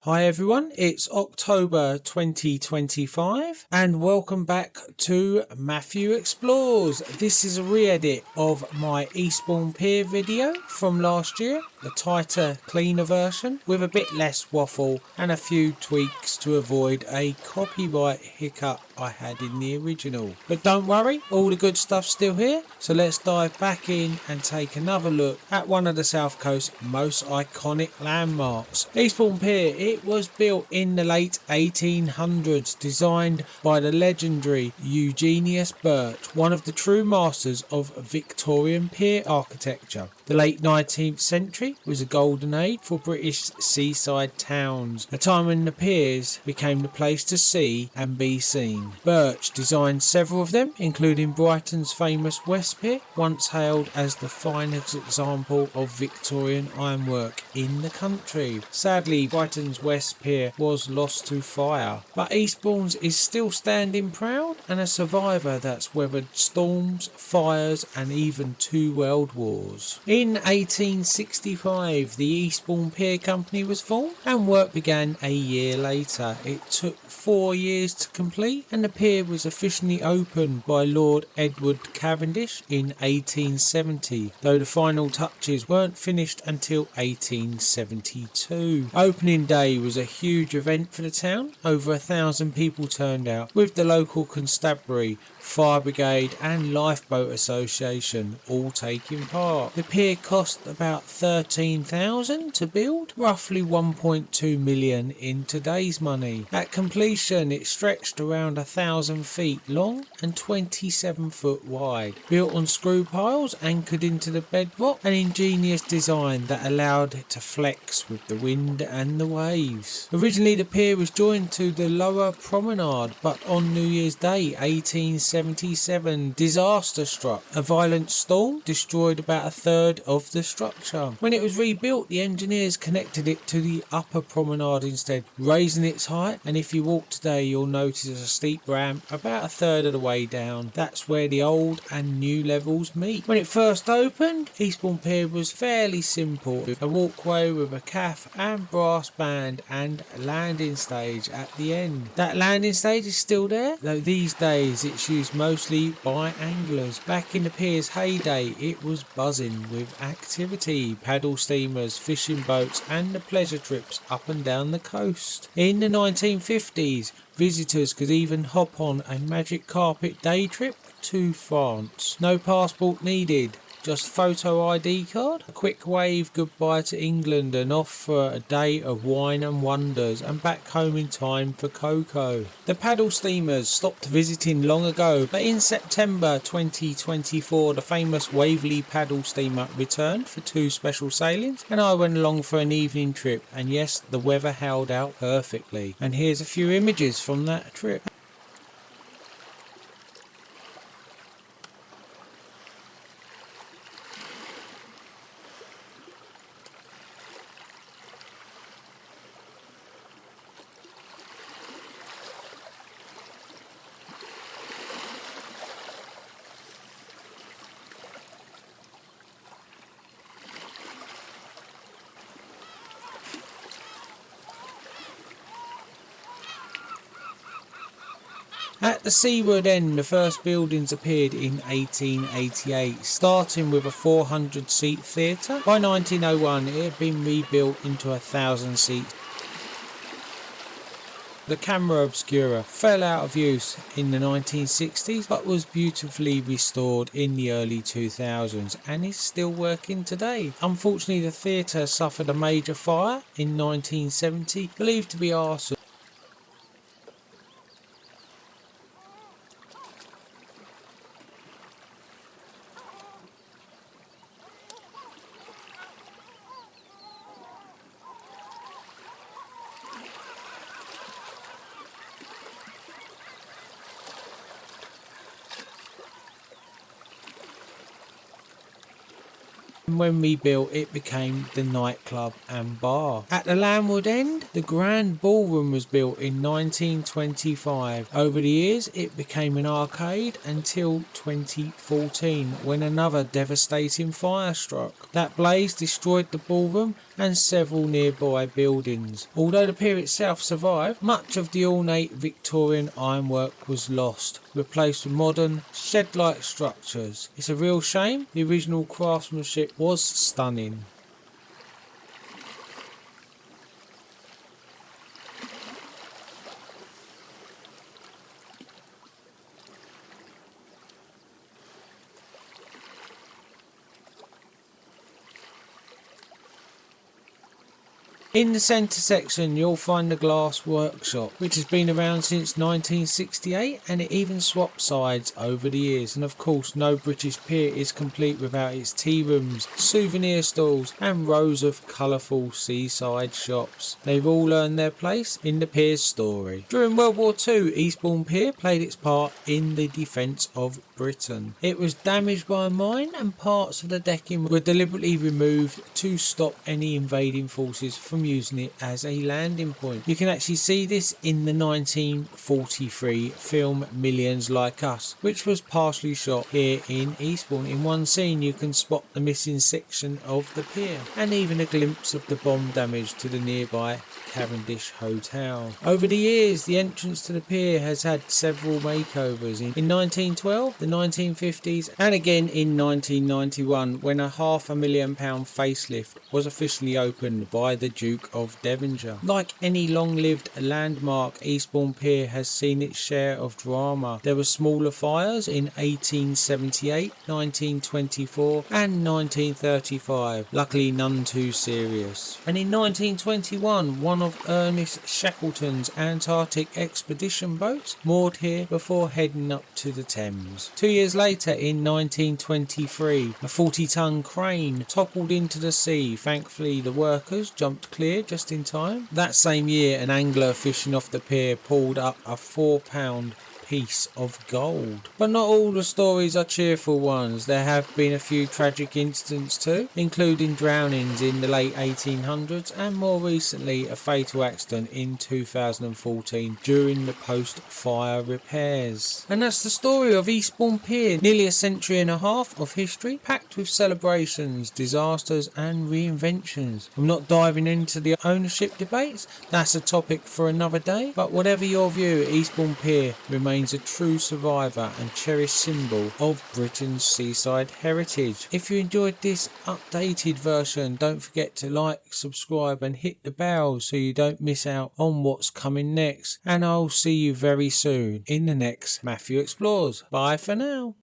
Hi everyone, it's October 2025 and welcome back to Matthew Explores. This is a re-edit of my Eastbourne Pier video from last year, the tighter, cleaner version with a bit less waffle and a few tweaks to avoid a copyright hiccup I had in the original. But don't worry, all the good stuff's still here, so let's dive back in and take another look at one of the South Coast's most iconic landmarks. Eastbourne Pier, it was built in the late 1800s, designed by the legendary Eugenius Birch, one of the true masters of Victorian pier architecture. The late 19th century was a golden age for British seaside towns, a time when the piers became the place to see and be seen. Birch designed several of them, including Brighton's famous West Pier, once hailed as the finest example of Victorian ironwork in the country. Sadly, Brighton's West Pier was lost to fire, but Eastbourne's is still standing proud and a survivor that's weathered storms, fires and even 2 world wars. In 1865, the Eastbourne Pier Company was formed and work began a year later. It took 4 years to complete and the pier was officially opened by Lord Edward Cavendish in 1870, though the final touches weren't finished until 1872. Opening day was a huge event for the town. Over 1,000 people turned out, with the local constabulary, fire brigade and lifeboat association all taking part. The pier cost about $13,000 to build, roughly 1.2 million in today's money. At completion it stretched around 1,000 feet long and 27 foot wide, built on screw piles anchored into the bedrock, an ingenious design that allowed it to flex with the wind and the waves. Originally the pier was joined to the lower promenade, but on New Year's Day 1877 disaster struck. A violent storm destroyed about a third of the structure. When it was rebuilt, the engineers connected it to the upper promenade instead, raising its height, and if you walk today you'll notice a steep ramp about a third of the way down. That's where the old and new levels meet. When it first opened, Eastbourne Pier was fairly simple, a walkway with a cafe and brass band and landing stage at the end. That landing stage is still there, though these days it's used mostly by anglers. Back in the pier's heyday it was buzzing with activity, paddle steamers, fishing boats and the pleasure trips up and down the coast. In the 1950s visitors could even hop on a magic carpet day trip to France. No passport needed, just photo ID card, a quick wave goodbye to England and off for a day of wine and wonders and back home in time for cocoa. The paddle steamers stopped visiting long ago, but in September 2024 the famous Waverley paddle steamer returned for 2 special sailings and I went along for an evening trip, and yes, the weather held out perfectly. And here's a few images from that trip. At the Seaward end, the first buildings appeared in 1888, starting with a 400-seat theatre. By 1901 it had been rebuilt into 1,000 seats. The camera Obscura fell out of use in the 1960s but was beautifully restored in the early 2000s and is still working today. Unfortunately the theatre suffered a major fire in 1970, believed to be arson. When rebuilt it became the nightclub and bar. At the landward end the grand ballroom was built in 1925. Over the years it became an arcade until 2014 when another devastating fire struck. That blaze destroyed the ballroom and several nearby buildings. Although the pier itself survived, much of the ornate Victorian ironwork was lost, replaced with modern shed-like structures. It's a real shame. The original craftsmanship was stunning. In the centre section you'll find the glass workshop, which has been around since 1968, and it even swapped sides over the years. And of course no British pier is complete without its tea rooms, souvenir stalls and rows of colourful seaside shops. They've all earned their place in the pier's story. During World War II, Eastbourne Pier played its part in the defence of Britain. It was damaged by a mine and parts of the decking were deliberately removed to stop any invading forces from using it as a landing point. You can actually see this in the 1943 film Millions Like Us, which was partially shot here in Eastbourne. In one scene you can spot the missing section of the pier and even a glimpse of the bomb damage to the nearby Cavendish Hotel. Over the years the entrance to the pier has had several makeovers in 1912, the 1950s and again in 1991 when a £500,000 facelift was officially opened by the Duke of Devonshire. Like any long-lived landmark, Eastbourne Pier has seen its share of drama. There were smaller fires in 1878, 1924 and 1935, luckily none too serious. And in 1921 one of Ernest Shackleton's Antarctic expedition boats moored here before heading up to the Thames. 2 years later in 1923 a 40-ton crane toppled into the sea. Thankfully the workers jumped clear just in time. That same year an angler fishing off the pier pulled up a £4 piece of gold. But not all the stories are cheerful ones. There have been a few tragic incidents too, including drownings in the late 1800s and more recently a fatal accident in 2014 during the post-fire repairs. And that's the story of Eastbourne Pier, nearly a century and a half of history packed with celebrations, disasters and reinventions. I'm not diving into the ownership debates, that's a topic for another day, but whatever your view, Eastbourne Pier remains a true survivor and cherished symbol of Britain's seaside heritage. If you enjoyed this updated version, don't forget to like, subscribe and hit the bell so you don't miss out on what's coming next. And I'll see you very soon in the next Matthew Explores. Bye for now.